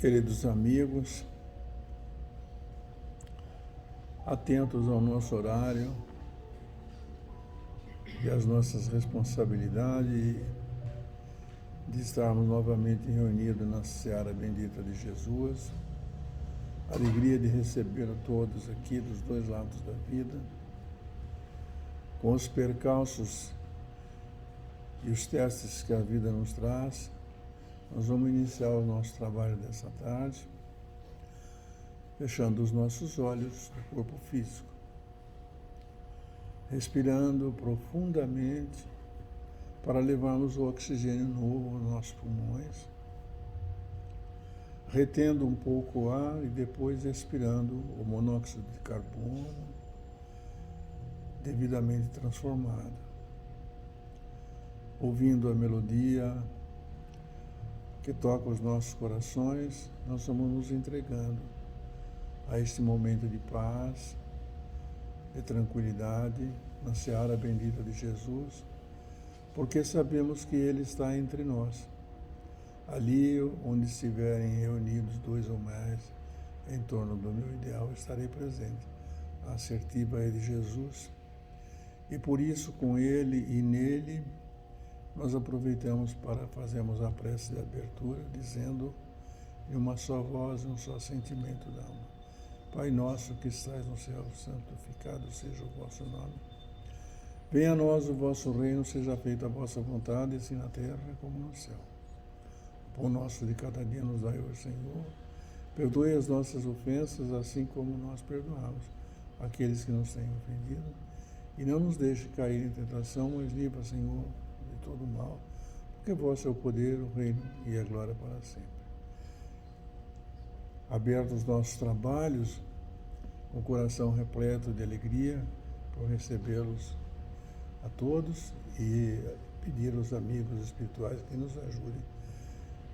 Queridos amigos, atentos ao nosso horário e às nossas responsabilidades de estarmos novamente reunidos na seara bendita de Jesus, alegria de receber a todos aqui dos dois lados da vida, com os percalços e os testes que a vida nos traz. Nós vamos iniciar o nosso trabalho dessa tarde, fechando os nossos olhos do corpo físico, respirando profundamente para levarmos o oxigênio novo aos nossos pulmões, retendo um pouco o ar e depois expirando o monóxido de carbono devidamente transformado, ouvindo a melodia que toca os nossos corações. Nós vamos nos entregando a este momento de paz, de tranquilidade, na seara bendita de Jesus, porque sabemos que Ele está entre nós. Ali onde estiverem reunidos dois ou mais em torno do meu ideal, estarei presente. A assertiva é de Jesus, e por isso com Ele e nele nós aproveitamos para fazermos a prece de abertura, dizendo em uma só voz, um só sentimento da alma: Pai nosso que estais no céu, santificado seja o vosso nome. Venha a nós o vosso reino, seja feita a vossa vontade, assim na terra como no céu. O pão nosso de cada dia nos dai hoje, Senhor. Perdoe as nossas ofensas, assim como nós perdoamos aqueles que nos têm ofendido. E não nos deixe cair em tentação, mas livra, Senhor, de todo mal, porque vosso é o poder, o reino e a glória para sempre. Abertos os nossos trabalhos, com o coração repleto de alegria, por recebê-los a todos e pedir aos amigos espirituais que nos ajudem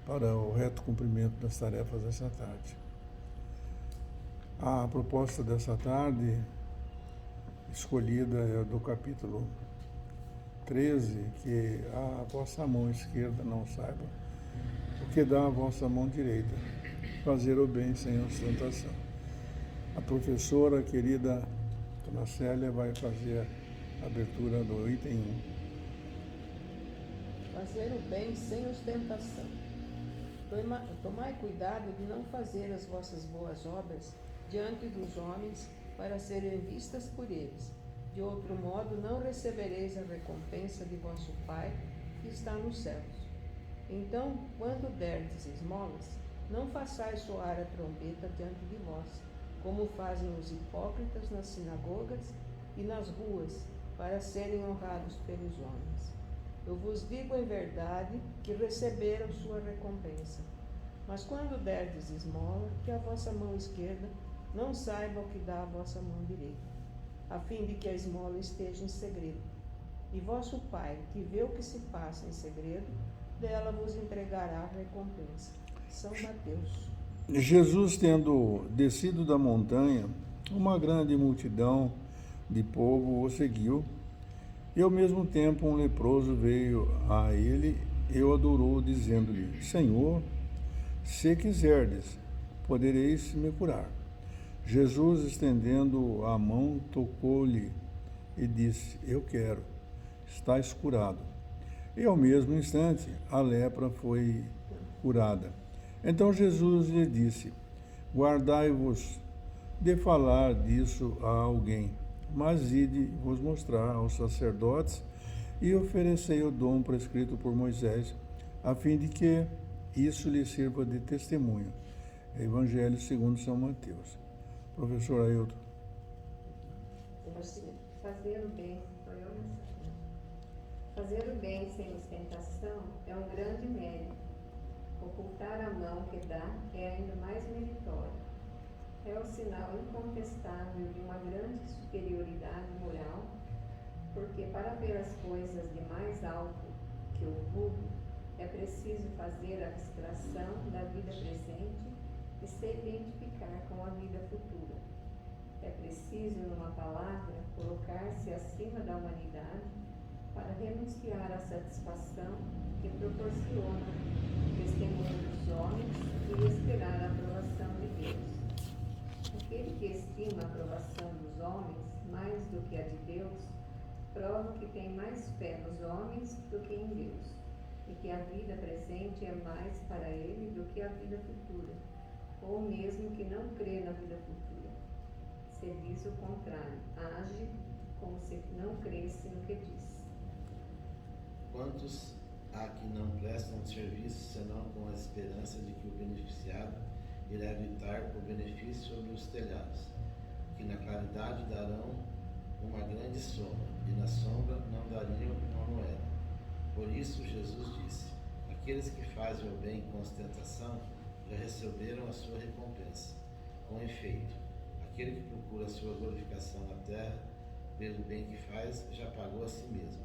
para o reto cumprimento das tarefas dessa tarde. A proposta dessa tarde, escolhida, é do capítulo 13, que a vossa mão esquerda não saiba o que dá a vossa mão direita, fazer o bem sem ostentação. A professora querida Dona Célia vai fazer a abertura do item 1. Fazer o bem sem ostentação. Tomai cuidado de não fazer as vossas boas obras diante dos homens para serem vistas por eles. De outro modo, não recebereis a recompensa de vosso Pai que está nos céus. Então, quando derdes esmolas, não façais soar a trombeta diante de vós, como fazem os hipócritas nas sinagogas e nas ruas, para serem honrados pelos homens. Eu vos digo em verdade que receberam sua recompensa. Mas quando derdes esmola, que a vossa mão esquerda não saiba o que dá a vossa mão direita, a fim de que a esmola esteja em segredo. E vosso Pai, que vê o que se passa em segredo, dela vos entregará a recompensa. São Mateus. Jesus, tendo descido da montanha, uma grande multidão de povo o seguiu, e ao mesmo tempo um leproso veio a ele e o adorou, dizendo-lhe: Senhor, se quiserdes, podereis me curar. Jesus, estendendo a mão, tocou-lhe e disse: Eu quero, estás curado. E ao mesmo instante a lepra foi curada. Então Jesus lhe disse: Guardai-vos de falar disso a alguém, mas ide vos mostrar aos sacerdotes e oferecei o dom prescrito por Moisés, a fim de que isso lhe sirva de testemunho. Evangelho segundo São Mateus. Professor Ailton. Fazer o bem sem ostentação é um grande mérito. Ocultar a mão que dá é ainda mais meritório. É o sinal incontestável de uma grande superioridade moral, porque para ver as coisas de mais alto que o vulgo, é preciso fazer a abstração da vida presente e se identificar com a vida futura. É preciso, numa palavra, colocar-se acima da humanidade para renunciar à satisfação que proporciona o testemunho dos homens e esperar a que estima a aprovação dos homens mais do que a de Deus, prova que tem mais fé nos homens do que em Deus, e que a vida presente é mais para ele do que a vida futura, ou mesmo que não crê na vida futura. Se diz o contrário, age como se não cresce no que diz. Quantos há que não prestam serviço senão com a esperança de que o beneficiado irá evitar o benefício sobre os telhados, que na claridade darão uma grande sombra, e na sombra não dariam uma moeda. Por isso Jesus disse: aqueles que fazem o bem com ostentação já receberam a sua recompensa. Com efeito, aquele que procura a sua glorificação na terra, pelo bem que faz, já pagou a si mesmo.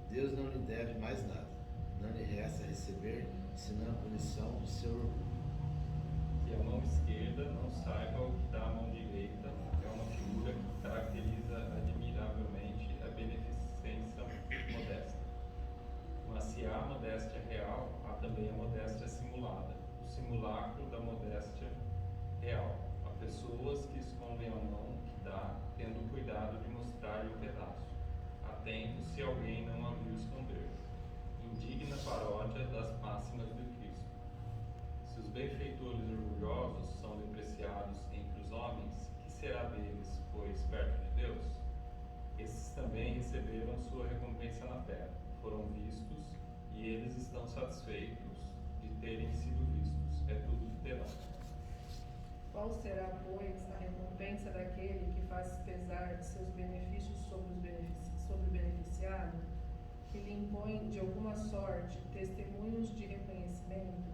Deus não lhe deve mais nada, não lhe resta receber, senão a punição do seu orgulho. Que a mão esquerda não saiba o que dá a mão direita é uma figura que caracteriza admiravelmente a beneficência modesta. Mas se há modéstia real, há também a modéstia simulada, o simulacro da modéstia real. Há pessoas que escondem a mão que dá, tendo cuidado de mostrar-lhe o pedaço, atento se alguém não a viu esconder. Indigna paródia das máximas de Cristo. Se os benfeitores orgulhosos são depreciados entre os homens, que será deles, pois, perto de Deus? Esses também receberam sua recompensa na terra, foram vistos, e eles estão satisfeitos de terem sido vistos. É tudo que terão. Qual será, pois, a recompensa daquele que faz pesar de seus benefícios sobre o beneficiado, que lhe impõe de alguma sorte testemunhos de reconhecimento,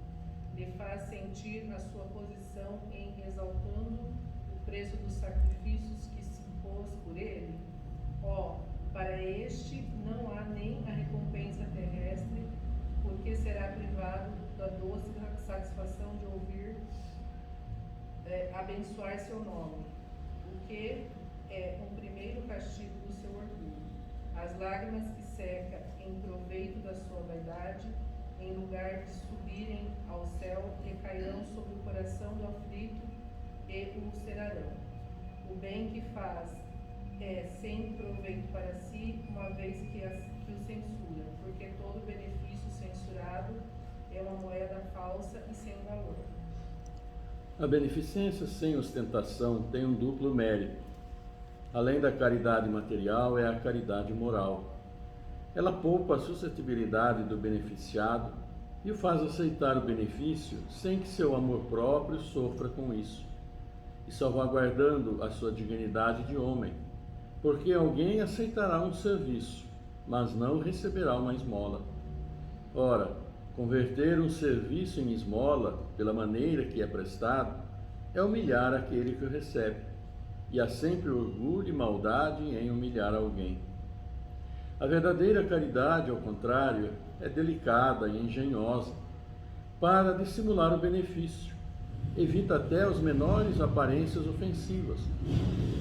lhe faz sentir a sua posição em exaltando o preço dos sacrifícios que se impôs por ele? Para este não há nem a recompensa terrestre, porque será privado da doce satisfação de ouvir abençoar seu nome, o que é um primeiro castigo do seu orgulho. As lágrimas que seca em proveito da sua vaidade, em lugar de subirem ao céu, recairão sobre o coração do aflito e o ulcerarão. O bem que faz é sem proveito para si, uma vez que o censura, porque todo benefício censurado é uma moeda falsa e sem valor. A beneficência sem ostentação tem um duplo mérito. Além da caridade material, é a caridade moral. Ela poupa a suscetibilidade do beneficiado e o faz aceitar o benefício sem que seu amor próprio sofra com isso, e salvaguardando a sua dignidade de homem, porque alguém aceitará um serviço, mas não receberá uma esmola. Ora, converter um serviço em esmola, pela maneira que é prestado, é humilhar aquele que o recebe, e há sempre orgulho e maldade em humilhar alguém. A verdadeira caridade, ao contrário, é delicada e engenhosa, para dissimular o benefício. Evita até as menores aparências ofensivas,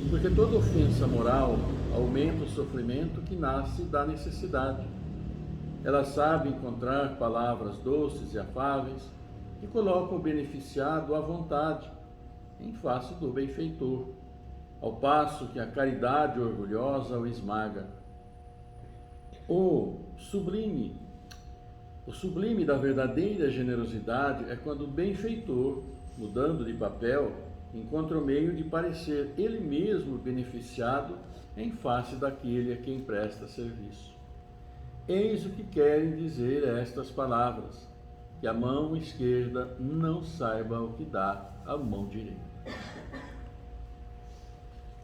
porque toda ofensa moral aumenta o sofrimento que nasce da necessidade. Ela sabe encontrar palavras doces e afáveis que colocam o beneficiado à vontade, em face do benfeitor, ao passo que a caridade orgulhosa o esmaga. O sublime da verdadeira generosidade é quando o benfeitor, mudando de papel, encontra o meio de parecer ele mesmo beneficiado em face daquele a quem presta serviço. Eis o que querem dizer estas palavras: que a mão esquerda não saiba o que dá a mão direita.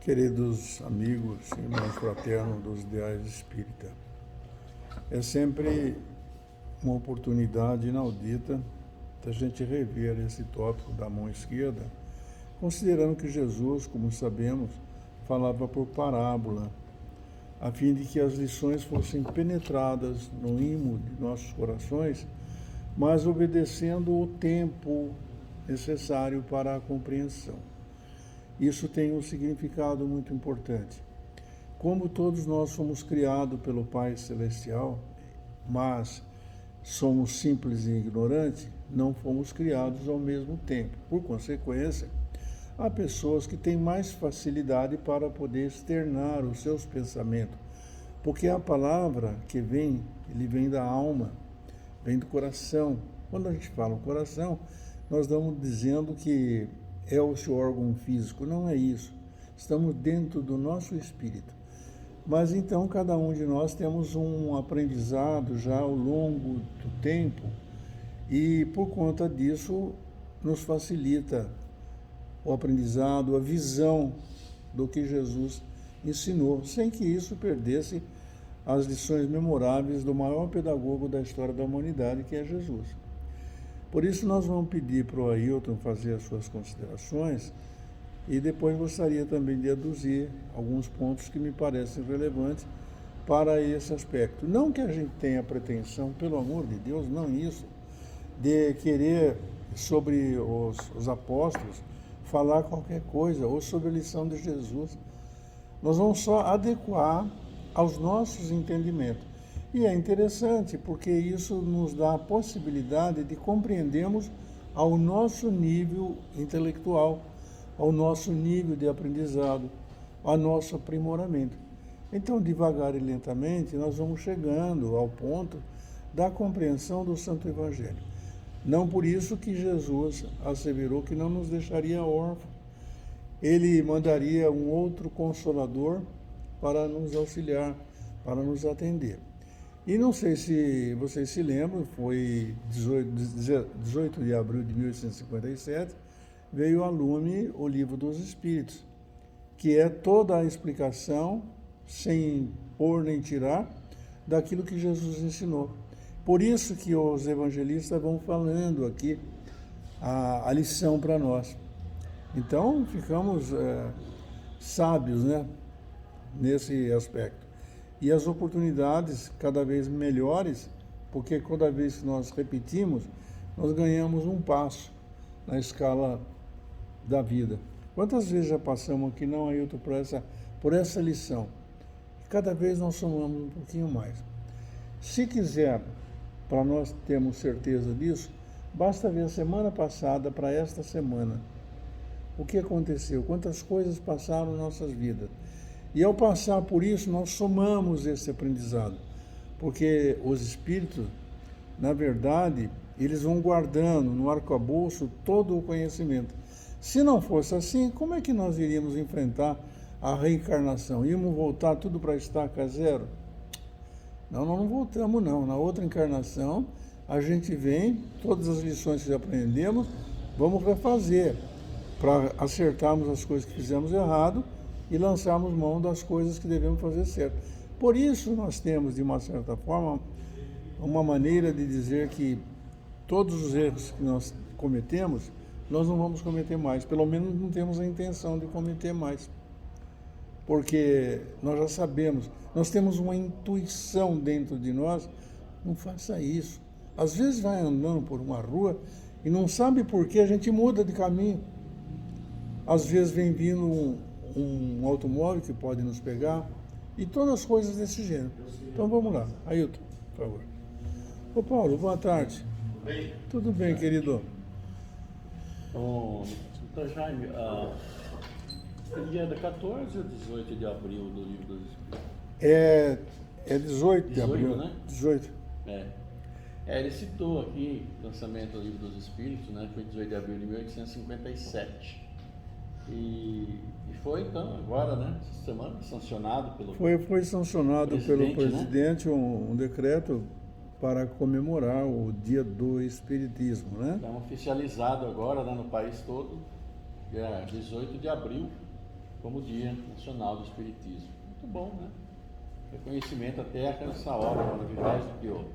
Queridos amigos, irmãos fraternos dos ideais espírita, é sempre uma oportunidade inaudita da gente rever esse tópico da mão esquerda, considerando que Jesus, como sabemos, falava por parábola, a fim de que as lições fossem penetradas no imo de nossos corações, mas obedecendo o tempo necessário para a compreensão. Isso tem um significado muito importante. Como todos nós somos criados pelo Pai Celestial, mas somos simples e ignorantes, não fomos criados ao mesmo tempo. Por consequência, Há pessoas que têm mais facilidade para poder externar os seus pensamentos, porque a palavra que vem, ele vem da alma, vem do coração. Quando a gente fala o coração, nós estamos dizendo que é o seu órgão físico. Não é isso. Estamos dentro do nosso espírito. Mas então cada um de nós temos um aprendizado já ao longo do tempo e por conta disso nos facilita o aprendizado, a visão do que Jesus ensinou, sem que isso perdesse as lições memoráveis do maior pedagogo da história da humanidade, que é Jesus. Por isso nós vamos pedir para o Ailton fazer as suas considerações e depois gostaria também de aduzir alguns pontos que me parecem relevantes para esse aspecto. Não que a gente tenha pretensão, pelo amor de Deus, não isso, de querer sobre os apóstolos falar qualquer coisa ou sobre a lição de Jesus. Nós vamos só adequar aos nossos entendimentos. E é interessante porque isso nos dá a possibilidade de compreendermos ao nosso nível intelectual, ao nosso nível de aprendizado, ao nosso aprimoramento. Então, devagar e lentamente, nós vamos chegando ao ponto da compreensão do Santo Evangelho. Não por isso que Jesus asseverou que não nos deixaria órfãos. Ele mandaria um outro Consolador para nos auxiliar, para nos atender. E não sei se vocês se lembram, foi 18 de abril de 1857, veio a lume o Livro dos Espíritos, que é toda a explicação, sem pôr nem tirar, daquilo que Jesus ensinou. Por isso que os evangelistas vão falando aqui a lição para nós. Então, ficamos sábios, né, nesse aspecto. E as oportunidades cada vez melhores, porque cada vez que nós repetimos, nós ganhamos um passo na escala da vida. Quantas vezes já passamos aqui, não, Ailton, por essa lição? Cada vez nós somamos um pouquinho mais. Se quiser, para nós termos certeza disso, basta ver a semana passada para esta semana. O que aconteceu? Quantas coisas passaram em nossas vidas? E ao passar por isso, nós somamos esse aprendizado. Porque os espíritos, na verdade, eles vão guardando no arcabouço todo o conhecimento. Se não fosse assim, como é que nós iríamos enfrentar a reencarnação? Íamos voltar tudo para estaca zero? Não, nós não voltamos não. Na outra encarnação, a gente vem, todas as lições que aprendemos, vamos refazer, para acertarmos as coisas que fizemos errado e lançarmos mão das coisas que devemos fazer certo. Por isso nós temos, de uma certa forma, uma maneira de dizer que todos os erros que nós cometemos, nós não vamos cometer mais. Pelo menos não temos a intenção de cometer mais. Porque nós já sabemos, nós temos uma intuição dentro de nós, não faça isso. Às vezes vai andando por uma rua e não sabe por que a gente muda de caminho. Às vezes vem vindo um automóvel que pode nos pegar e todas as coisas desse gênero. Então vamos lá. Ailton, por favor. Ô Paulo, boa tarde. Tudo bem? Tudo bem, querido. Então, Jaime, dia 14 ou 18 de abril do Livro dos Espíritos? É 18 de 18, abril. né? 18. Ele citou aqui o lançamento do Livro dos Espíritos, né? Foi 18 de abril de 1857. E foi, então, agora, né? Essa semana, sancionado pelo... Foi sancionado pelo presidente, né? um decreto para comemorar o Dia do Espiritismo, né? Então, oficializado agora, né, no país todo, dia 18 de abril, como Dia Nacional do Espiritismo. Muito bom, né? Reconhecimento até essa obra maravilhosa que o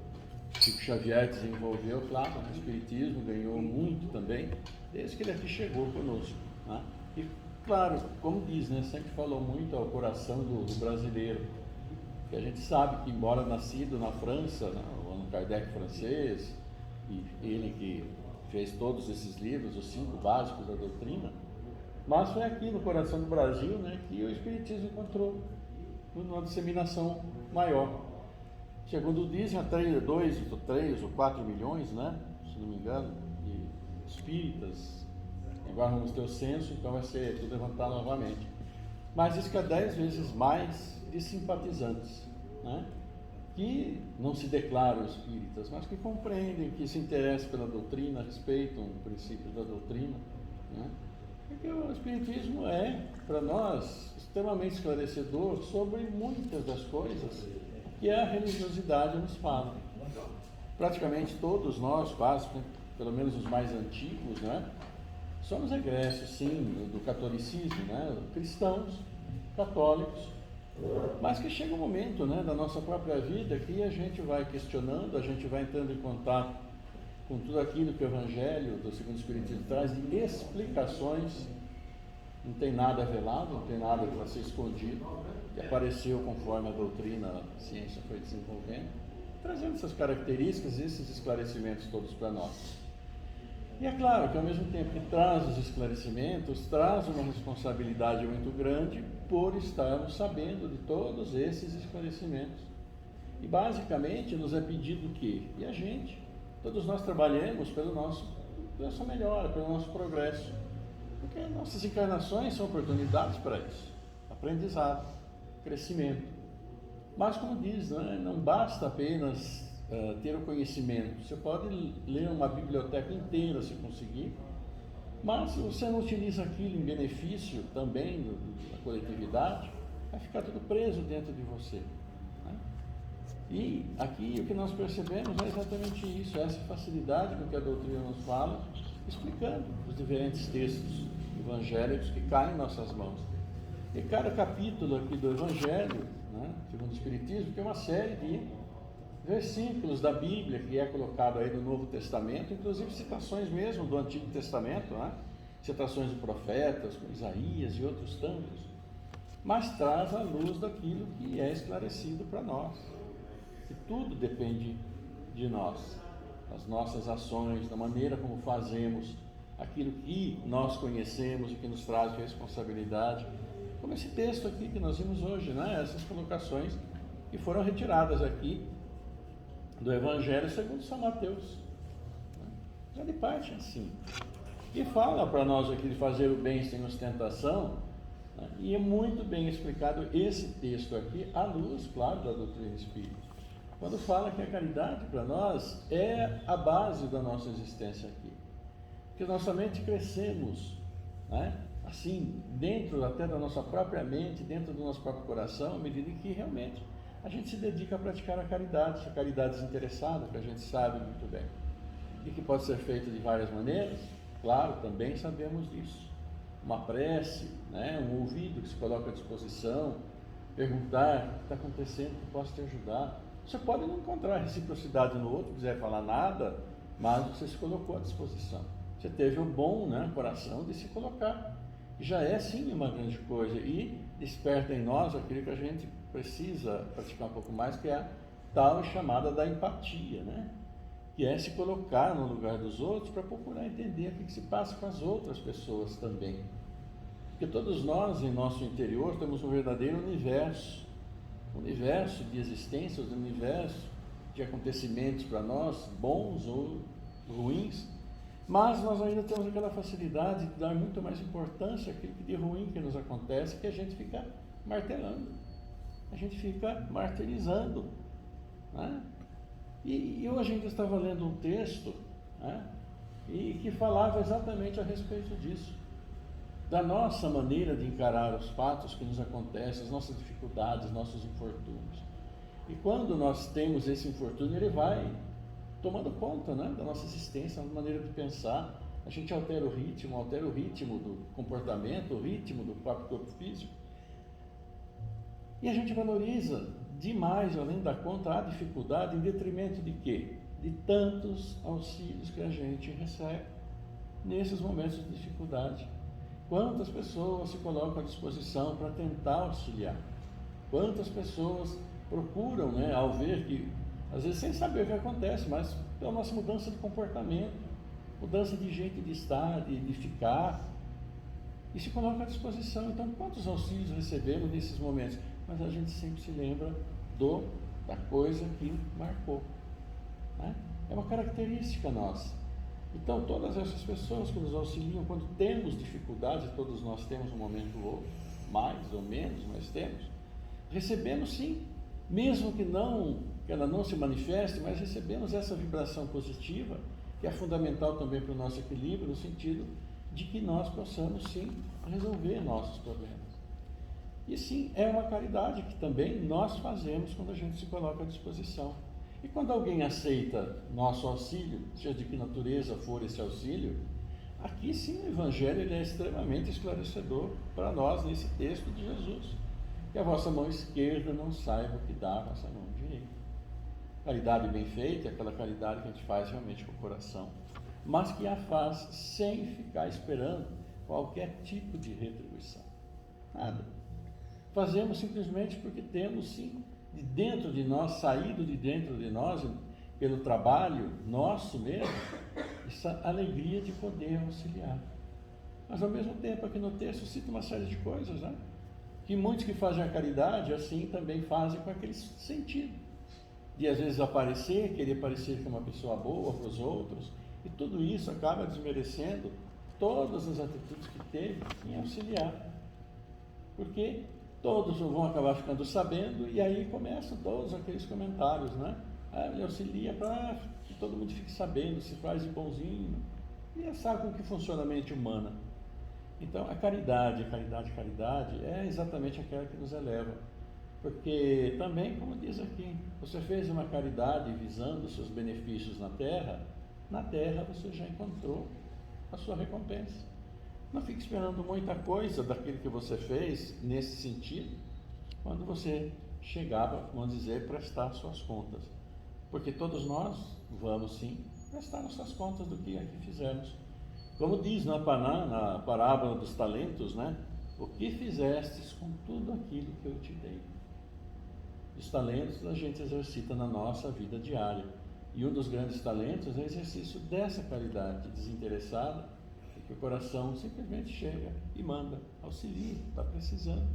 Chico Xavier desenvolveu, claro, o Espiritismo ganhou muito também, desde que ele aqui chegou conosco, né? E, claro, como diz, né, sempre falou muito ao coração do brasileiro, que a gente sabe que, embora nascido na França, né, o Allan Kardec francês, e ele que fez todos esses livros, os 5 básicos da doutrina, mas foi aqui no coração do Brasil, né, que o Espiritismo encontrou uma disseminação maior. Segundo dizem, até 2, 3 ou 4 milhões, né, se não me engano, de espíritas agora vamos ter o censo, então vai ser tudo levantado novamente. Mas isso que é 10 vezes mais de simpatizantes, né? Que não se declaram espíritas, mas que compreendem, que se interessam pela doutrina, respeitam o princípio da doutrina, né? Porque o Espiritismo é, para nós, extremamente esclarecedor sobre muitas das coisas que a religiosidade nos fala. Praticamente todos nós, quase, pelo menos os mais antigos, né, somos egressos, sim, do catolicismo, né, cristãos, católicos, mas que chega um momento, né, da nossa própria vida que a gente vai questionando, a gente vai entrando em contato com tudo aquilo que o Evangelho do Segundo Espiritismo traz de explicações. Não tem nada velado, não tem nada para ser escondido, que apareceu conforme a doutrina, a ciência foi desenvolvendo, trazendo essas características, esses esclarecimentos todos para nós. E é claro que ao mesmo tempo que traz os esclarecimentos, traz uma responsabilidade muito grande por estarmos sabendo de todos esses esclarecimentos. E basicamente nos é pedido que, e a gente, todos nós trabalhemos pela nossa melhora, pelo nosso progresso. Porque nossas encarnações são oportunidades para isso, aprendizado, crescimento. Mas como diz, né, não basta apenas ter o conhecimento. Você pode ler uma biblioteca inteira se conseguir, mas se você não utiliza aquilo em benefício também da coletividade, vai ficar tudo preso dentro de você, né? E aqui o que nós percebemos é exatamente isso, essa facilidade com que a doutrina nos fala, explicando os diferentes textos evangélicos que caem em nossas mãos. E cada capítulo aqui do Evangelho, né, segundo o Espiritismo, tem uma série de versículos da Bíblia que é colocado aí no Novo Testamento, inclusive citações mesmo do Antigo Testamento, né, citações de profetas, como Isaías e outros tantos, mas traz a luz daquilo que é esclarecido para nós. E tudo depende de nós, das nossas ações, da maneira como fazemos aquilo que nós conhecemos e que nos traz responsabilidade, como esse texto aqui que nós vimos hoje, né? Essas colocações que foram retiradas aqui do Evangelho segundo São Mateus, né? Já de parte assim, e fala para nós aqui de fazer o bem sem ostentação, né? E é muito bem explicado esse texto aqui à luz, claro, da doutrina espírita, quando fala que a caridade para nós é a base da nossa existência aqui. Porque nós somente crescemos, né, assim, dentro até da nossa própria mente, dentro do nosso próprio coração, à medida que realmente a gente se dedica a praticar a caridade, essa caridade desinteressada, que a gente sabe muito bem. E que pode ser feita de várias maneiras, claro, também sabemos disso. Uma prece, né, um ouvido que se coloca à disposição, perguntar o que está acontecendo, que posso te ajudar. Você pode não encontrar reciprocidade no outro, quiser falar nada, mas você se colocou à disposição. Você teve o bom, né, coração de se colocar. Já é sim uma grande coisa e desperta em nós aquilo que a gente precisa praticar um pouco mais, que é a tal chamada da empatia, né? Que é se colocar no lugar dos outros para procurar entender o que se passa com as outras pessoas também. Porque todos nós, em nosso interior, temos um verdadeiro universo de existências, um universo de acontecimentos para nós, bons ou ruins, mas nós ainda temos aquela facilidade de dar muito mais importância àquilo de ruim que nos acontece, que a gente fica martelando, a gente fica martirizando, né? E hoje a gente estava lendo um texto, né, e que falava exatamente a respeito disso, da nossa maneira de encarar os fatos que nos acontecem, as nossas dificuldades, nossos infortúnios. E quando nós temos esse infortúnio, ele vai tomando conta, né, da nossa existência, da maneira de pensar. A gente altera o ritmo do comportamento, o ritmo do próprio corpo físico. E a gente valoriza demais, além da conta, a dificuldade, em detrimento de quê? De tantos auxílios que a gente recebe nesses momentos de dificuldade. Quantas pessoas se colocam à disposição para tentar auxiliar? Quantas pessoas procuram, né, ao ver que, às vezes sem saber o que acontece, mas pela nossa mudança de comportamento, mudança de jeito de estar, de ficar, e se coloca à disposição. Então, quantos auxílios recebemos nesses momentos? Mas a gente sempre se lembra da coisa que marcou, né? É uma característica nossa. Então, todas essas pessoas que nos auxiliam quando temos dificuldades, todos nós temos um momento ou outro, mais ou menos, mas temos, recebemos sim, mesmo que ela não se manifeste, mas recebemos essa vibração positiva, que é fundamental também para o nosso equilíbrio, no sentido de que nós possamos sim resolver nossos problemas. E sim, é uma caridade que também nós fazemos quando a gente se coloca à disposição. E quando alguém aceita nosso auxílio, seja de que natureza for esse auxílio, aqui sim o Evangelho ele é extremamente esclarecedor para nós nesse texto de Jesus. Que a vossa mão esquerda não saiba o que dá a vossa mão direita. Caridade bem feita é aquela caridade que a gente faz realmente com o coração, mas que a faz sem ficar esperando qualquer tipo de retribuição. Nada. Fazemos simplesmente porque temos sim de dentro de nós, saído de dentro de nós, pelo trabalho nosso mesmo, essa alegria de poder auxiliar. Mas ao mesmo tempo aqui no texto cita uma série de coisas, né? Que muitos que fazem a caridade assim também fazem com aquele sentido de às vezes aparecer, querer parecer que é uma pessoa boa para os outros, e tudo isso acaba desmerecendo todas as atitudes que teve em auxiliar, porque todos vão acabar ficando sabendo, e aí começam todos aqueles comentários, né? Ele auxilia para que todo mundo fique sabendo, se faz de bonzinho, e sabe como que funciona a mente humana. Então a caridade é exatamente aquela que nos eleva, porque também, como diz aqui, você fez uma caridade visando os seus benefícios na terra você já encontrou a sua recompensa. Não fique esperando muita coisa daquilo que você fez nesse sentido, quando você chegava, vamos dizer, prestar suas contas. Porque todos nós vamos sim prestar nossas contas do que aqui fizemos. Como diz na parábola dos talentos, né? O que fizestes com tudo aquilo que eu te dei? Os talentos a gente exercita na nossa vida diária. E um dos grandes talentos é o exercício dessa caridade desinteressada, que o coração simplesmente chega e manda, auxilia, está precisando.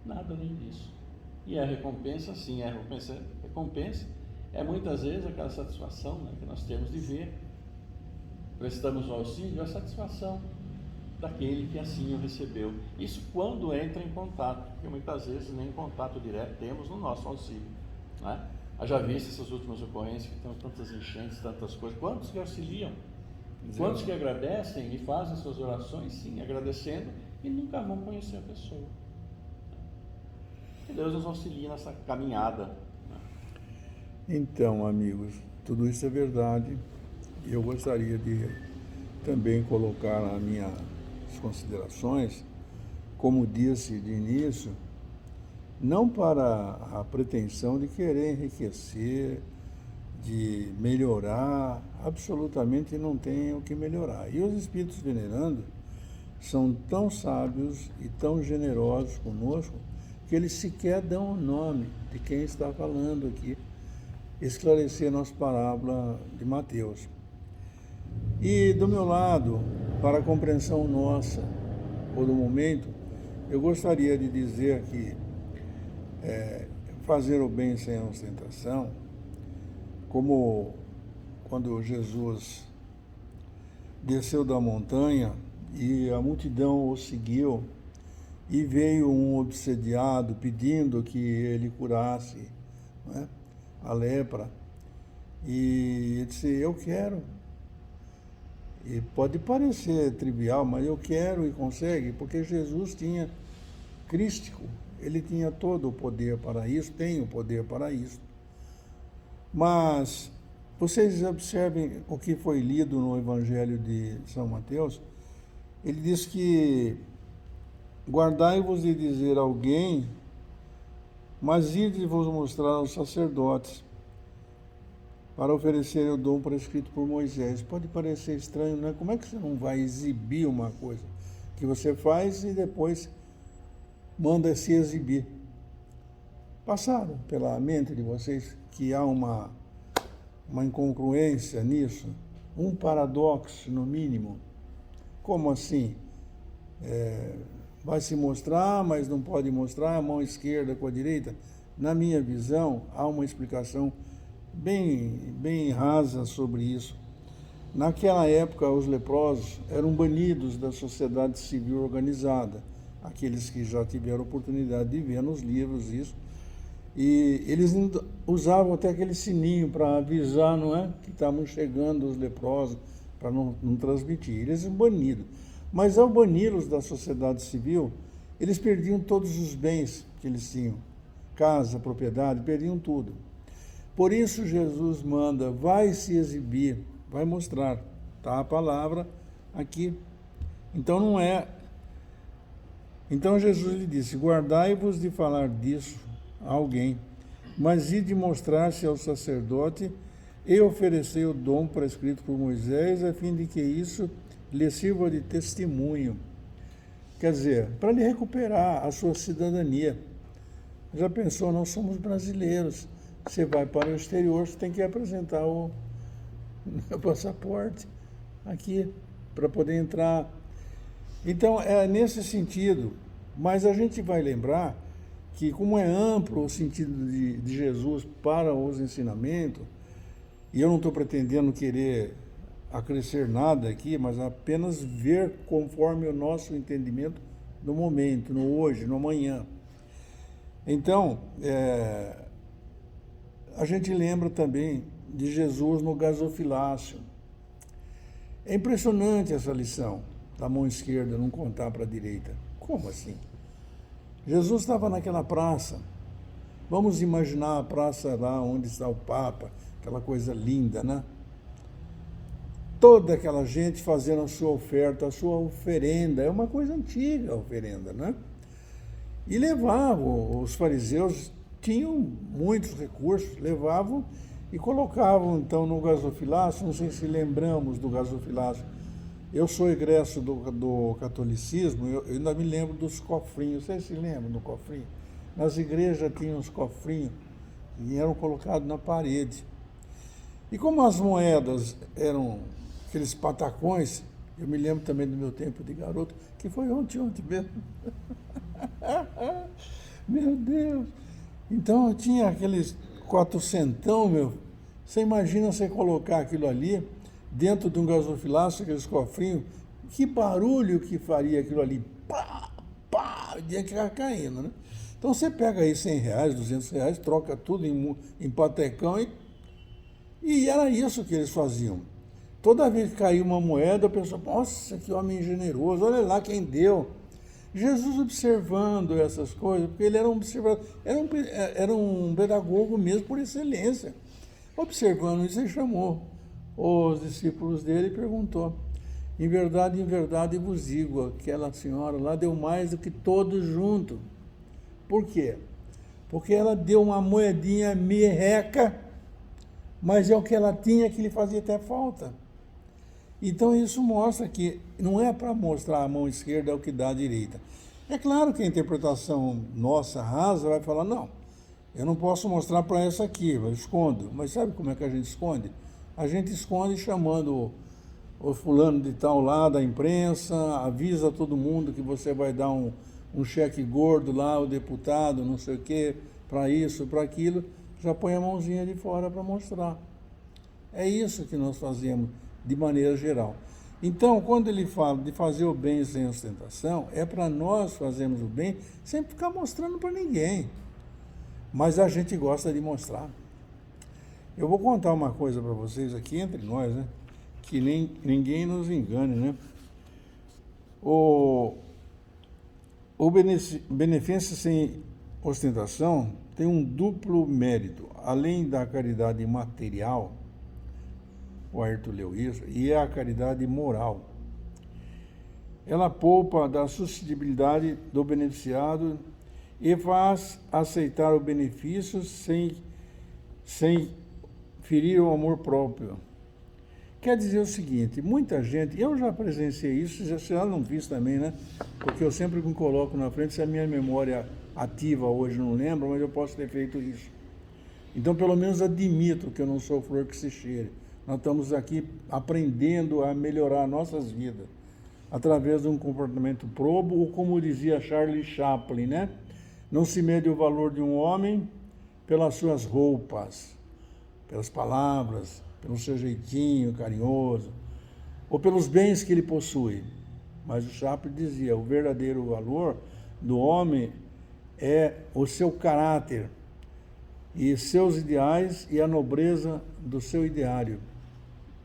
Nada além disso. E a recompensa, sim, a recompensa é muitas vezes aquela satisfação, né, que nós temos de ver. Prestamos o auxílio, a satisfação daquele que assim o recebeu. Isso quando entra em contato, porque muitas vezes nem contato direto temos no nosso auxílio, né? Já visto essas últimas ocorrências que tem tantas enchentes, tantas coisas. Quantos que auxiliam? Quantos que agradecem e fazem suas orações, sim, agradecendo, e nunca vão conhecer a pessoa. Que Deus nos auxilie nessa caminhada. Então, amigos, tudo isso é verdade. E eu gostaria de também colocar as minhas considerações, como disse de início, não para a pretensão de querer enriquecer, de melhorar, absolutamente não tem o que melhorar. E os espíritos venerandos são tão sábios e tão generosos conosco que eles sequer dão o nome de quem está falando aqui, esclarecer a nossa parábola de Mateus. E do meu lado, para a compreensão nossa, ou do momento, eu gostaria de dizer que fazer o bem sem ostentação, como quando Jesus desceu da montanha e a multidão o seguiu e veio um obsediado pedindo que ele curasse, né, a lepra, e ele disse, eu quero. E pode parecer trivial, mas eu quero, e consegue, porque Jesus tinha crístico, ele tinha todo o poder para isso, tem o poder para isso. Mas vocês observem o que foi lido no Evangelho de São Mateus. Ele diz que guardai-vos de dizer a alguém, mas ide-vos mostrar aos sacerdotes, para oferecer o dom prescrito por Moisés. Pode parecer estranho, né? Como é que você não vai exibir uma coisa que você faz e depois manda se exibir? Passaram pela mente de vocês que há uma incongruência nisso? Um paradoxo, no mínimo. Como assim? Vai se mostrar, mas não pode mostrar a mão esquerda com a direita? Na minha visão, há uma explicação bem rasa sobre isso. Naquela época, os leprosos eram banidos da sociedade civil organizada, aqueles que já tiveram oportunidade de ver nos livros isso. E eles usavam até aquele sininho para avisar, não é, que estavam chegando os leprosos, para não transmitir. Eles eram banidos. Mas ao bani-los da sociedade civil, eles perdiam todos os bens que eles tinham. Casa, propriedade, perdiam tudo. Por isso Jesus manda, vai se exibir, vai mostrar. Está a palavra aqui. Então não é... Então Jesus lhe disse, guardai-vos de falar disso a alguém, mas ide mostrar-se ao sacerdote e oferecei o dom prescrito por Moisés, a fim de que isso lhe sirva de testemunho. Quer dizer, para lhe recuperar a sua cidadania. Já pensou, nós somos brasileiros. Você vai para o exterior, você tem que apresentar o passaporte aqui para poder entrar. Então, é nesse sentido, mas a gente vai lembrar que, como é amplo o sentido de Jesus para os ensinamentos, e eu não estou pretendendo querer acrescer nada aqui, mas apenas ver conforme o nosso entendimento no momento, no hoje, no amanhã. Então, a gente lembra também de Jesus no gasofilácio. É impressionante essa lição da mão esquerda não contar para a direita. Como assim? Jesus estava naquela praça. Vamos imaginar a praça lá onde está o Papa, aquela coisa linda, né? Toda aquela gente fazendo a sua oferta, a sua oferenda. É uma coisa antiga a oferenda, né? E levavam, os fariseus tinham muitos recursos, levavam e colocavam então no gasofilácio. Não sei se lembramos do gasofilácio. Eu sou egresso do catolicismo, eu ainda me lembro dos cofrinhos. Vocês se lembram do cofrinho? Nas igrejas tinham os cofrinhos e eram colocados na parede. E como as moedas eram aqueles patacões, eu me lembro também do meu tempo de garoto, que foi ontem mesmo. Meu Deus! Então eu tinha aqueles 400, meu. Você imagina você colocar aquilo ali dentro de um gasofilácio, aqueles cofrinhos, que barulho que faria aquilo ali? Pá, pá, ia ficar caindo, né? Então você pega aí R$100, R$200, troca tudo em patecão e era isso que eles faziam. Toda vez que caía uma moeda, a pessoa, nossa, que homem generoso, olha lá quem deu. Jesus observando essas coisas, porque ele era um observador, era um pedagogo mesmo por excelência. Observando isso, ele chamou os discípulos dele e perguntou, em verdade vos digo, aquela senhora lá deu mais do que todos juntos. Por quê? Porque ela deu uma moedinha merreca, mas é o que ela tinha que lhe fazia até falta. Então isso mostra que não é para mostrar a mão esquerda é o que dá a direita. É claro que a interpretação nossa, rasa, vai falar, não, eu não posso mostrar para essa aqui, eu escondo. Mas sabe como é que a gente esconde? A gente esconde chamando o fulano de tal lá da imprensa, avisa todo mundo que você vai dar um cheque gordo lá, o deputado, não sei o quê, para isso, para aquilo, já põe a mãozinha de fora para mostrar. É isso que nós fazemos de maneira geral. Então, quando ele fala de fazer o bem sem ostentação, é para nós fazermos o bem sem ficar mostrando para ninguém. Mas a gente gosta de mostrar. Eu vou contar uma coisa para vocês aqui entre nós, né? Que nem ninguém nos engane, né? O benefício sem ostentação tem um duplo mérito. Além da caridade material, o Ayrton leu isso, e é a caridade moral. Ela poupa da suscetibilidade do beneficiado e faz aceitar o benefício sem ferir o amor próprio. Quer dizer o seguinte, muita gente, eu já presenciei isso, já não fiz também, né? Porque eu sempre me coloco na frente, se a minha memória ativa hoje não lembra, mas eu posso ter feito isso. Então, pelo menos admito que eu não sou flor que se cheire. Nós estamos aqui aprendendo a melhorar nossas vidas através de um comportamento probo, ou como dizia Charlie Chaplin, né? Não se mede o valor de um homem pelas suas roupas, pelas palavras, pelo seu jeitinho carinhoso, ou pelos bens que ele possui. Mas o Chaplin dizia, o verdadeiro valor do homem é o seu caráter e seus ideais e a nobreza do seu ideário,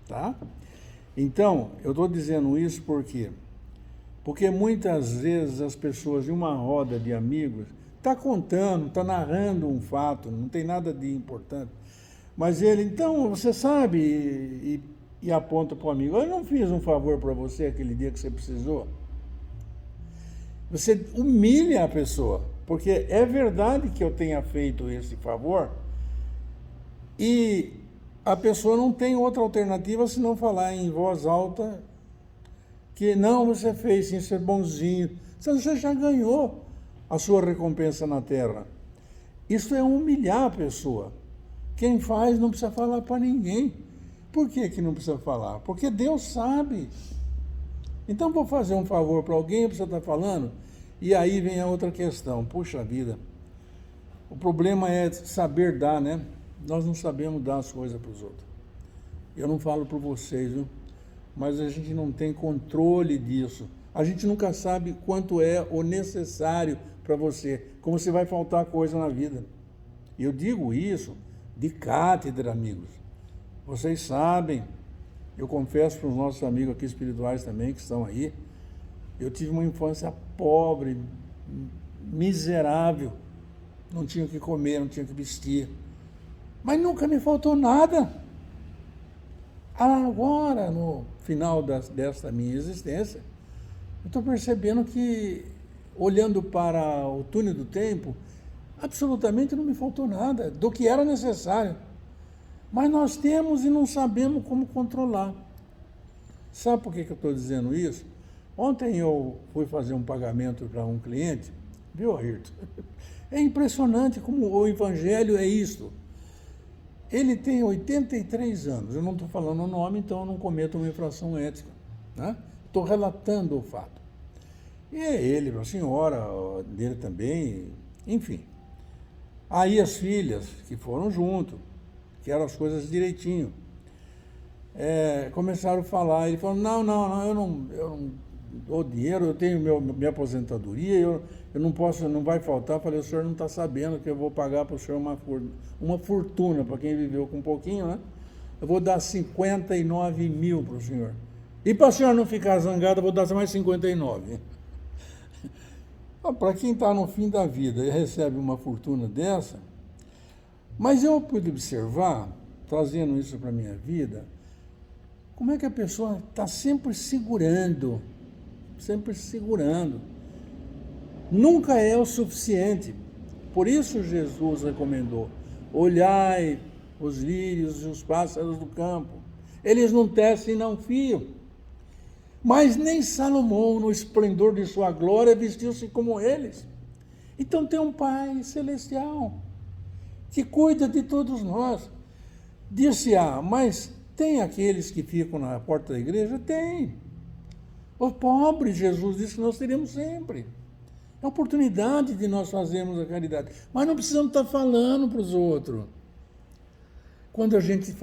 tá? Então, eu estou dizendo isso porque muitas vezes as pessoas em uma roda de amigos está contando, está narrando um fato, não tem nada de importante, mas ele, então, você sabe, e aponta para o amigo, eu não fiz um favor para você aquele dia que você precisou. Você humilha a pessoa, porque é verdade que eu tenha feito esse favor e a pessoa não tem outra alternativa senão falar em voz alta que não, você fez sim, você é bonzinho. Você já ganhou a sua recompensa na terra. Isso é humilhar a pessoa. Quem faz não precisa falar para ninguém. Por que não precisa falar? Porque Deus sabe. Então, vou fazer um favor para alguém, você está falando, e aí vem a outra questão. Puxa vida, o problema é saber dar, né? Nós não sabemos dar as coisas para os outros. Eu não falo para vocês, viu? Mas a gente não tem controle disso. A gente nunca sabe quanto é o necessário para você, como se vai faltar coisa na vida. E eu digo isso de cátedra, amigos. Vocês sabem, eu confesso para os nossos amigos aqui espirituais também, que estão aí, eu tive uma infância pobre, miserável, não tinha o que comer, não tinha o que vestir, mas nunca me faltou nada. Agora, no final desta minha existência, eu estou percebendo que, olhando para o túnel do tempo, absolutamente não me faltou nada do que era necessário. Mas nós temos e não sabemos como controlar. Sabe por que eu estou dizendo isso? Ontem eu fui fazer um pagamento para um cliente, viu, Ayrton? É impressionante como o Evangelho é isto. Ele tem 83 anos, eu não estou falando o nome, então eu não cometo uma infração ética, né? Estou relatando o fato. E é ele, a senhora dele também, enfim. Aí as filhas que foram junto, que eram as coisas direitinho, começaram a falar, ele falou, não, eu não dou dinheiro, eu tenho minha aposentadoria, eu não posso, não vai faltar. Eu falei, o senhor não está sabendo que eu vou pagar para o senhor uma fortuna, para quem viveu com um pouquinho, né? Eu vou dar 59 mil para o senhor. E para o senhor não ficar zangado, eu vou dar mais 59. Para quem está no fim da vida e recebe uma fortuna dessa, mas eu pude observar, trazendo isso para a minha vida, como é que a pessoa está sempre segurando. Nunca é o suficiente. Por isso Jesus recomendou, olhai os lírios e os pássaros do campo. Eles não tecem e não fiam. Mas nem Salomão, no esplendor de sua glória, vestiu-se como eles. Então tem um Pai celestial que cuida de todos nós. Disse, mas tem aqueles que ficam na porta da igreja? Tem. Os pobres, Jesus disse que nós teremos sempre. É a oportunidade de nós fazermos a caridade. Mas não precisamos estar falando para os outros. Quando a gente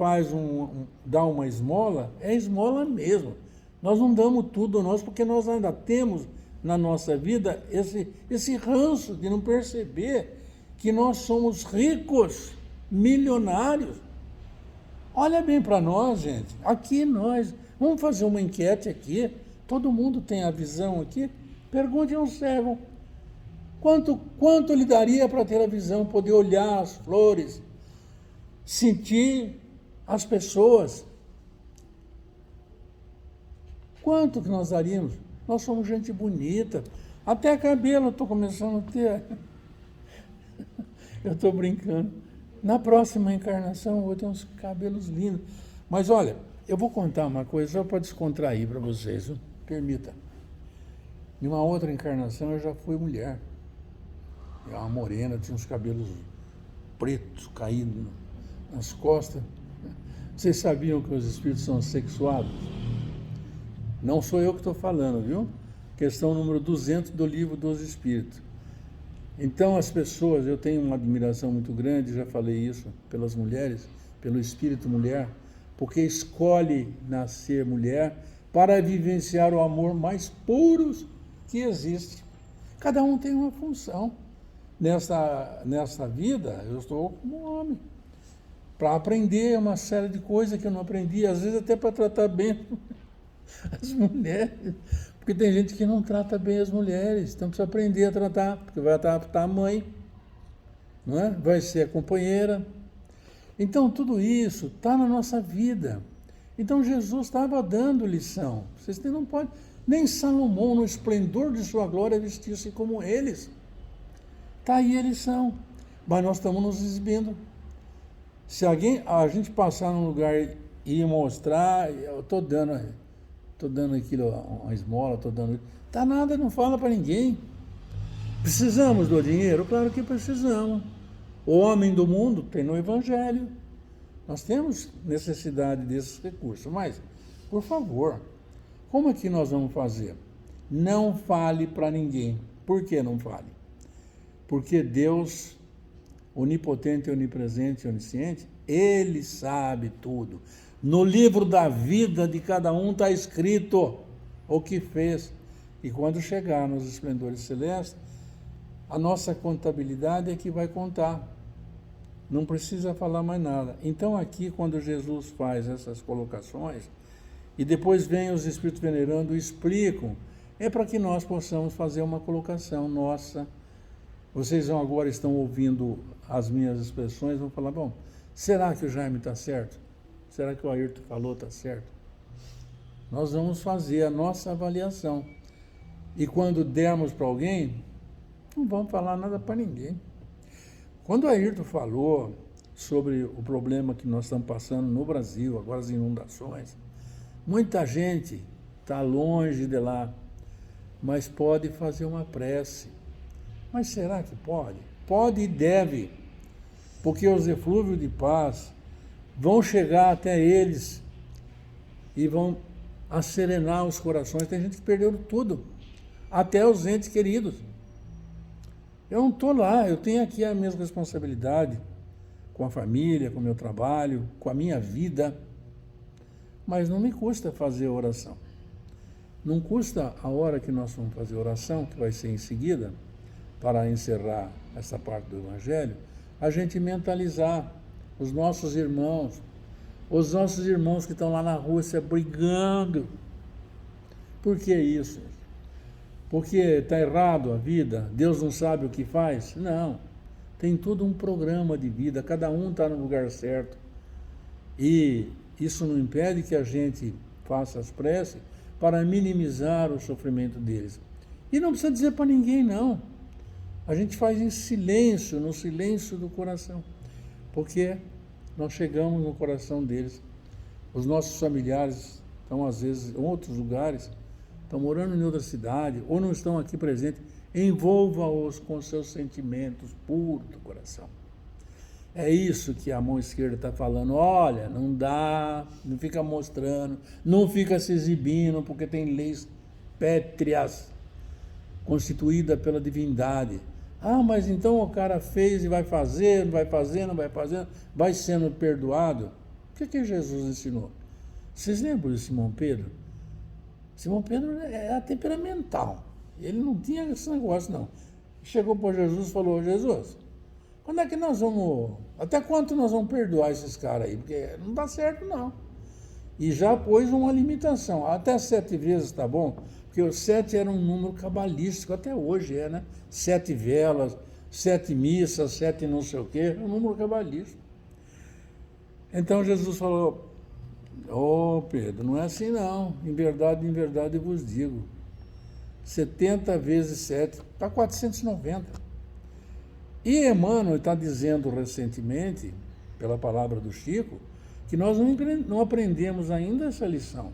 dá uma esmola, é esmola mesmo. Nós não damos tudo a nós, porque nós ainda temos na nossa vida esse ranço de não perceber que nós somos ricos, milionários. Olha bem para nós, gente. Aqui nós, vamos fazer uma enquete aqui. Todo mundo tem a visão aqui. Pergunte ao cego. Quanto lhe daria para ter a visão, poder olhar as flores, sentir as pessoas? Quanto que nós daríamos? Nós somos gente bonita. Até cabelo eu estou começando a ter. Eu estou brincando. Na próxima encarnação eu vou ter uns cabelos lindos. Mas olha, eu vou contar uma coisa só para descontrair para vocês. Viu? Permita. Em uma outra encarnação eu já fui mulher. Eu era uma morena, tinha uns cabelos pretos caídos nas costas. Vocês sabiam que os espíritos são sexuados? Não sou eu que estou falando, viu? Questão número 200 do Livro dos Espíritos. Então, as pessoas, eu tenho uma admiração muito grande, já falei isso, pelas mulheres, pelo espírito mulher, porque escolhe nascer mulher para vivenciar o amor mais puro que existe. Cada um tem uma função. Nessa vida, eu estou como homem, para aprender uma série de coisas que eu não aprendi, às vezes até para tratar bem as mulheres, porque tem gente que não trata bem as mulheres, então precisa aprender a tratar, porque vai tratar a mãe, não é? Vai ser a companheira. Então tudo isso está na nossa vida. Então Jesus estava dando lição. Vocês não podem, nem Salomão, no esplendor de sua glória, vestiu-se como eles. Está aí a lição. Mas nós estamos nos exibindo. Se a gente passar num lugar e mostrar, eu estou dando aquilo, uma esmola, estou dando. Tá nada, não fala para ninguém. Precisamos do dinheiro? Claro que precisamos. O homem do mundo tem no Evangelho. Nós temos necessidade desses recursos. Mas, por favor, como é que nós vamos fazer? Não fale para ninguém. Por que não fale? Porque Deus, onipotente, onipresente, onisciente, Ele sabe tudo. No livro da vida de cada um está escrito o que fez. E quando chegar nos esplendores celestes, a nossa contabilidade é que vai contar. Não precisa falar mais nada. Então aqui, quando Jesus faz essas colocações, e depois vem os Espíritos venerando e explicam, é para que nós possamos fazer uma colocação nossa. Vocês agora estão ouvindo as minhas expressões, vão falar, bom, será que o Jaime está certo? Será que o Ayrton falou está certo? Nós vamos fazer a nossa avaliação. E quando dermos para alguém, não vamos falar nada para ninguém. Quando o Ayrton falou sobre o problema que nós estamos passando no Brasil, agora as inundações, muita gente está longe de lá, mas pode fazer uma prece. Mas será que pode? Pode e deve, porque os eflúvios de paz vão chegar até eles e vão acerenar os corações. Tem gente que perdeu tudo, até os entes queridos. Eu não estou lá, eu tenho aqui a mesma responsabilidade com a família, com o meu trabalho, com a minha vida, mas não me custa fazer oração. Não custa a hora que nós vamos fazer oração, que vai ser em seguida, para encerrar essa parte do Evangelho, a gente mentalizar os nossos irmãos que estão lá na Rússia brigando. Por que isso? Porque está errado a vida? Deus não sabe o que faz? Não. Tem todo um programa de vida, cada um está no lugar certo. E isso não impede que a gente faça as preces para minimizar o sofrimento deles. E não precisa dizer para ninguém, não. A gente faz em silêncio, no silêncio do coração. Porque nós chegamos no coração deles. Os nossos familiares estão, às vezes, em outros lugares, estão morando em outra cidade, ou não estão aqui presentes, envolva-os com seus sentimentos puros do coração. É isso que a mão esquerda está falando. Olha, não dá, não fica mostrando, não fica se exibindo, porque tem leis pétreas, constituídas pela divindade. Ah, mas então o cara fez e vai fazer, não vai fazer, não vai fazer, vai sendo perdoado. O que Jesus ensinou? Vocês lembram de Simão Pedro? Simão Pedro era temperamental. Ele não tinha esse negócio, não. Chegou para Jesus e falou, Jesus, quando é que nós vamos... Até quanto nós vamos perdoar esses caras aí? Porque não dá certo, não. E já pôs uma limitação. Até 7 vezes tá bom? Porque o 7 era um número cabalístico, até hoje é, né? 7 velas, 7 missas, 7 não sei o quê, é um número cabalístico. Então Jesus falou, Pedro, não é assim não, em verdade vos digo, 70 vezes 7, está 490. E Emmanuel está dizendo recentemente, pela palavra do Chico, que nós não aprendemos ainda essa lição,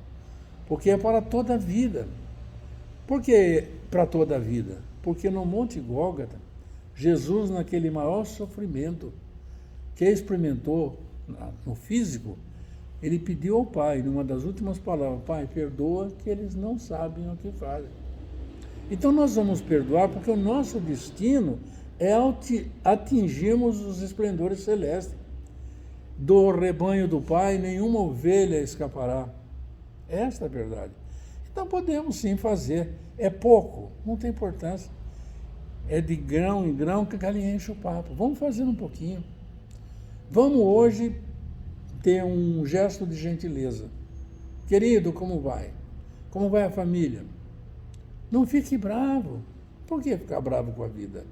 porque é para toda a vida. Por que para toda a vida? Porque no Monte Gólgota, Jesus, naquele maior sofrimento que experimentou no físico, ele pediu ao Pai, numa das últimas palavras, Pai, perdoa que eles não sabem o que fazem. Então nós vamos perdoar porque o nosso destino é atingirmos os esplendores celestes. do rebanho do Pai nenhuma ovelha escapará. Esta é a verdade. Então podemos sim fazer. É pouco, não tem importância. É de grão em grão que a galinha enche o papo. Vamos fazer um pouquinho. Vamos hoje ter um gesto de gentileza. Querido, como vai? Como vai a família? Não fique bravo. Por que ficar bravo com a vida?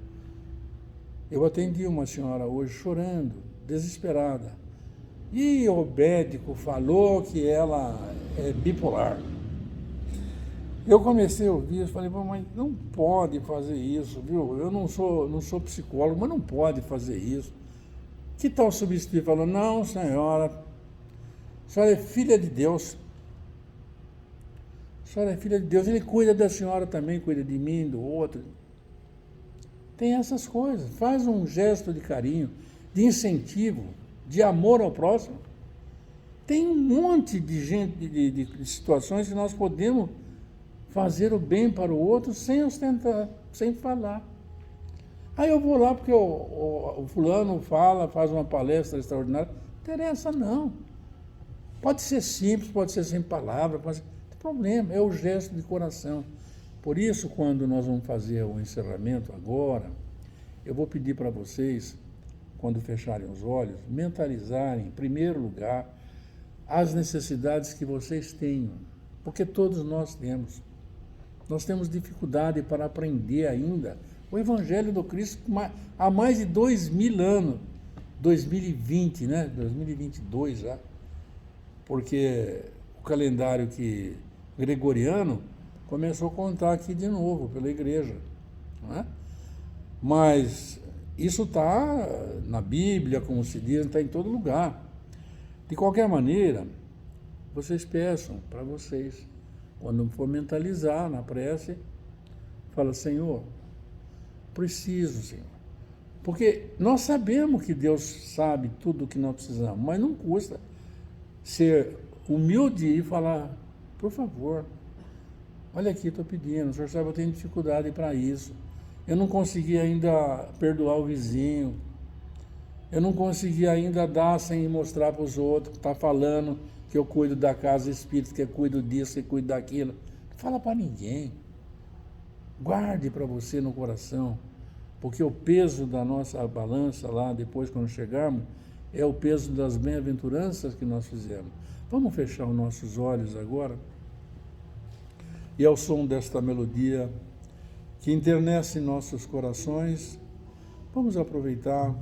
Eu atendi uma senhora hoje chorando, desesperada. E o médico falou que ela é bipolar. Eu comecei a ouvir isso, falei, mas não pode fazer isso, viu? Eu não sou psicólogo, mas não pode fazer isso. Que tal substituir? Falou, não, senhora, a senhora é filha de Deus. A senhora é filha de Deus, ele cuida da senhora também, cuida de mim, do outro. Tem essas coisas, faz um gesto de carinho, de incentivo, de amor ao próximo. Tem um monte de gente, de situações que nós podemos fazer o bem para o outro sem ostentar, sem falar. Aí eu vou lá porque o fulano fala, faz uma palestra extraordinária. Não interessa não. Pode ser simples, pode ser sem palavra, não tem problema, é o gesto de coração. Por isso, quando nós vamos fazer o encerramento agora, eu vou pedir para vocês, quando fecharem os olhos, mentalizarem, em primeiro lugar, as necessidades que vocês tenham, porque todos nós temos. Nós temos dificuldade para aprender ainda o Evangelho do Cristo há mais de 2000 anos, 2020, né? 2022 já, porque o calendário gregoriano começou a contar aqui de novo pela igreja, não é? Mas isso está na Bíblia, como se diz, está em todo lugar. De qualquer maneira, vocês peçam para vocês, quando for mentalizar na prece, fala, Senhor, preciso, Senhor. Porque nós sabemos que Deus sabe tudo o que nós precisamos, mas não custa ser humilde e falar, por favor, olha aqui, estou pedindo, o senhor sabe, eu tenho dificuldade para isso. Eu não consegui ainda perdoar o vizinho. Eu não consegui ainda dar sem mostrar para os outros, que está falando que eu cuido da casa espírita, que eu cuido disso, que eu cuido daquilo. Não fala para ninguém. Guarde para você no coração, porque o peso da nossa balança lá, depois quando chegarmos, é o peso das bem-aventuranças que nós fizemos. Vamos fechar os nossos olhos agora? E ao som desta melodia que internece nossos corações, vamos aproveitar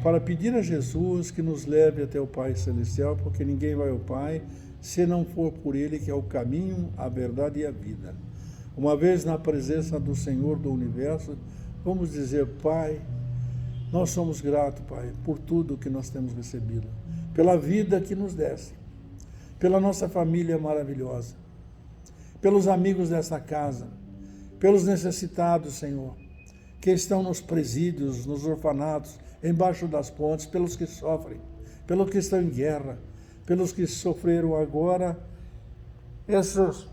para pedir a Jesus que nos leve até o Pai Celestial, porque ninguém vai ao Pai se não for por Ele, que é o caminho, a verdade e a vida. Uma vez na presença do Senhor do Universo, vamos dizer, Pai, nós somos gratos, Pai, por tudo que nós temos recebido, pela vida que nos deste, pela nossa família maravilhosa, pelos amigos dessa casa, pelos necessitados, Senhor, que estão nos presídios, nos orfanatos, embaixo das pontes, pelos que sofrem, pelos que estão em guerra, pelos que sofreram agora essas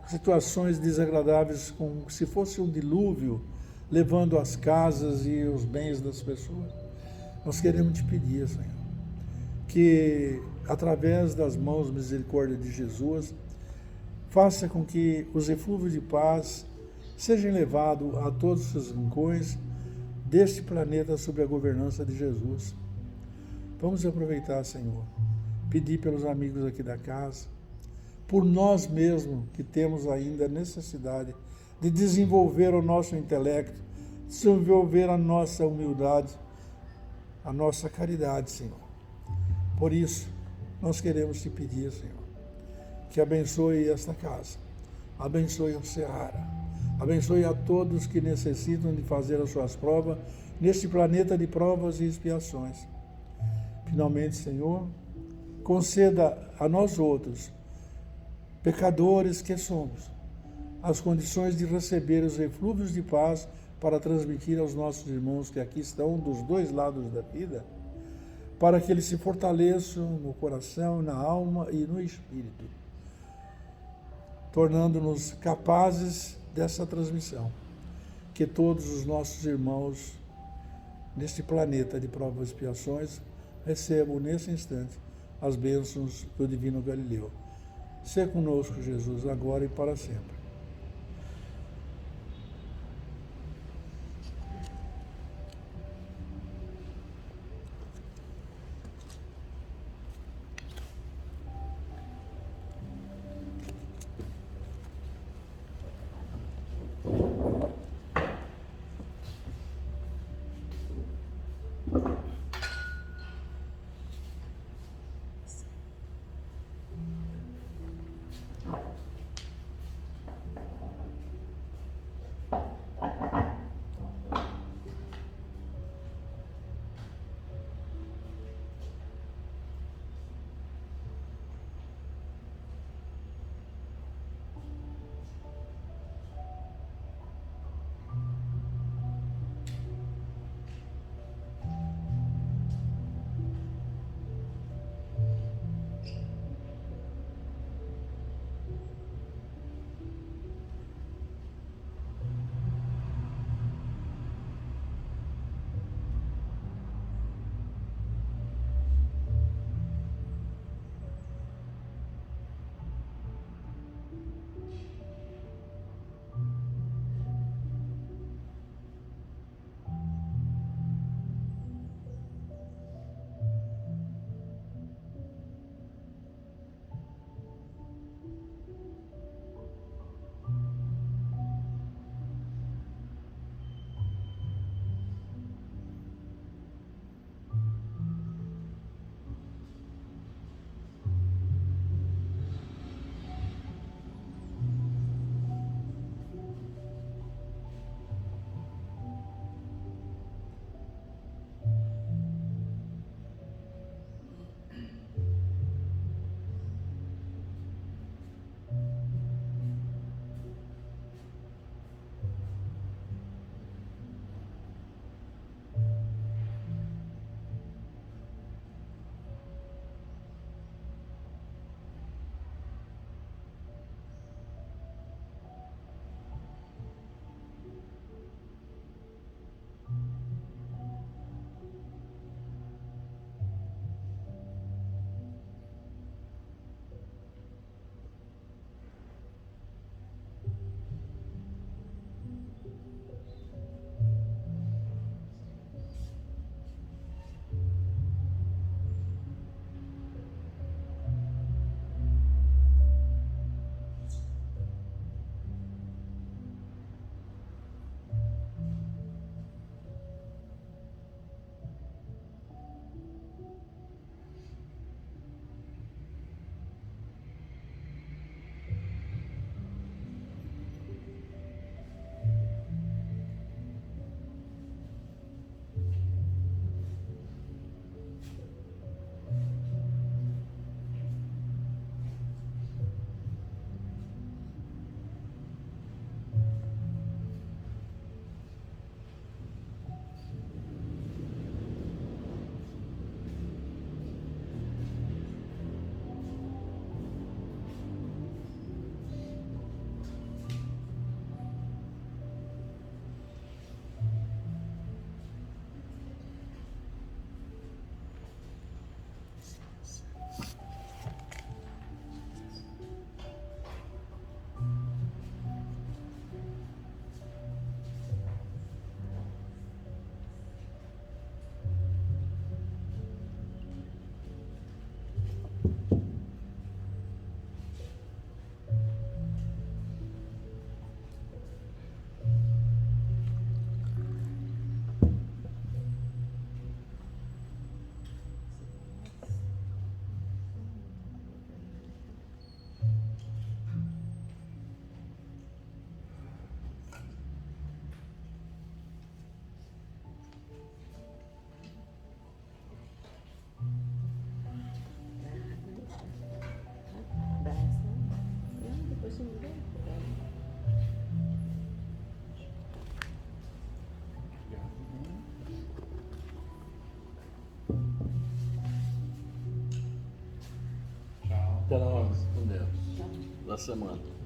situações desagradáveis, como se fosse um dilúvio, levando as casas e os bens das pessoas. Nós queremos te pedir, Senhor, que através das mãos misericórdia de Jesus, faça com que os eflúvios de paz sejam levados a todos os rincões deste planeta sob a governança de Jesus. Vamos aproveitar, Senhor, pedir pelos amigos aqui da casa, por nós mesmos que temos ainda necessidade de desenvolver o nosso intelecto, desenvolver a nossa humildade, a nossa caridade, Senhor. Por isso, nós queremos te pedir, Senhor, que abençoe esta casa, abençoe o Ceará, abençoe a todos que necessitam de fazer as suas provas neste planeta de provas e expiações. Finalmente, Senhor, conceda a nós outros, pecadores que somos, as condições de receber os eflúvios de paz para transmitir aos nossos irmãos que aqui estão dos dois lados da vida, para que eles se fortaleçam no coração, na alma e no espírito, tornando-nos capazes dessa transmissão, que todos os nossos irmãos neste planeta de provas e expiações recebam nesse instante as bênçãos do Divino Galileu. Sê conosco, Jesus, agora e para sempre. Até nós, com Deus, da semana.